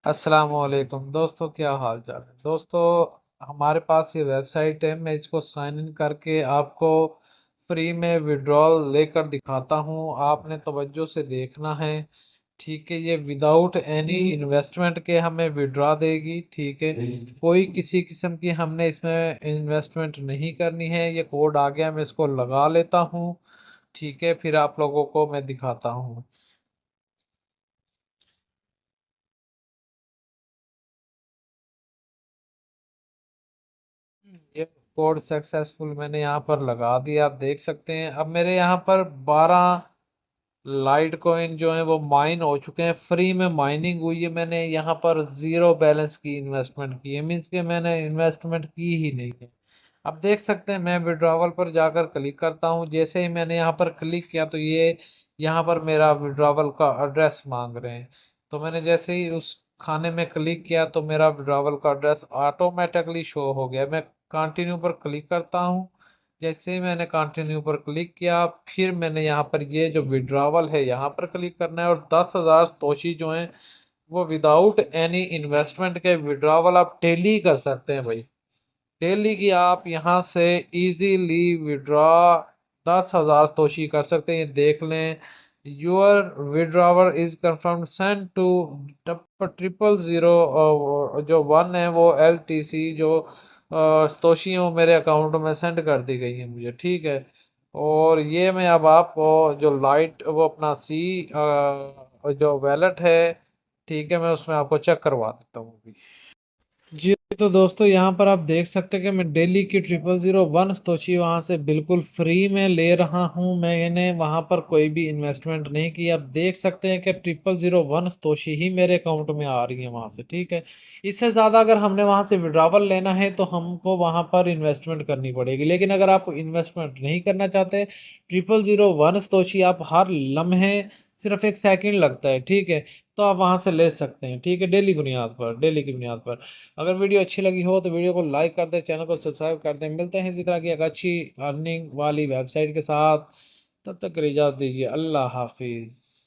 अस्सलाम वालेकुम दोस्तों, क्या हाल चाल है दोस्तों। हमारे पास ये वेबसाइट है, मैं इसको साइन इन करके आपको फ्री में विड्रॉल लेकर दिखाता हूँ। आपने तवज्जो से देखना है। ठीक है, ये विदाउट एनी इन्वेस्टमेंट के हमें विड्रॉ देगी। ठीक है, कोई किसी किस्म की हमने इसमें इन्वेस्टमेंट नहीं करनी है। ये कोड आ गया, मैं इसको लगा लेता हूँ। ठीक है, फिर आप लोगों को मैं दिखाता हूँ। ये कोड सक्सेसफुल मैंने यहाँ पर लगा दिया, आप देख सकते हैं। अब मेरे यहाँ पर 12 लाइट कॉइन जो है वो माइन हो चुके हैं, फ्री में माइनिंग हुई है। मैंने यहाँ पर जीरो बैलेंस की इन्वेस्टमेंट की है, मीन्स कि मैंने इन्वेस्टमेंट की ही नहीं है। अब देख सकते हैं, मैं विड्रॉवल पर जाकर क्लिक करता हूँ। जैसे ही मैंने यहाँ पर क्लिक किया तो ये यहाँ पर मेरा विड्रॉवल का एड्रेस मांग रहे हैं। तो मैंने जैसे ही उस खाने में क्लिक किया तो मेरा विड्रॉवल का एड्रेस ऑटोमेटिकली शो हो गया। मैं कंटिन्यू पर क्लिक करता हूँ। जैसे ही मैंने कंटिन्यू पर क्लिक किया, फिर मैंने यहाँ पर ये जो विड्रॉवल है यहाँ पर क्लिक करना है, और 10,000 तोशी जो हैं वो विदाउट एनी इन्वेस्टमेंट के विड्रॉवल आप डेली कर सकते हैं भाई। डेली की आप यहाँ से इजीली विड्रॉ 10,000 तोशी कर सकते हैं। ये देख लें, your withdrawal is confirm send to 000, जो वन है वो LTC, जो तोशी है वो मेरे अकाउंट में सेंड कर दी गई है मुझे। ठीक है, और ये मैं अब आपको जो लाइट वो अपना जो वैलेट है, ठीक है, मैं उसमें आपको चेक करवा देता हूँ अभी। जी, तो दोस्तों यहाँ पर आप देख सकते हैं कि मैं डेली की 000 स्तोची वहाँ से बिल्कुल फ्री में ले रहा हूँ। मैंने वहाँ पर कोई भी इन्वेस्टमेंट नहीं की। आप देख सकते हैं कि 000 स्तोची ही मेरे अकाउंट में आ रही है वहाँ से। ठीक है, इससे ज़्यादा अगर हमने वहाँ से विड्रावल लेना है तो हमको वहाँ पर इन्वेस्टमेंट करनी पड़ेगी। लेकिन अगर आप इन्वेस्टमेंट नहीं करना चाहते, 000 स्तोची आप हर लम्हे सिर्फ 1 सेकंड लगता है, ठीक है, तो आप वहां से ले सकते हैं। ठीक है, डेली बुनियाद पर, डेली की बुनियाद पर। अगर वीडियो अच्छी लगी हो तो वीडियो को लाइक कर दें, चैनल को सब्सक्राइब कर दें। मिलते हैं इसी तरह की एक अच्छी अर्निंग वाली वेबसाइट के साथ। तब तक के लिए इजाज़त दीजिए। अल्लाह हाफिज़।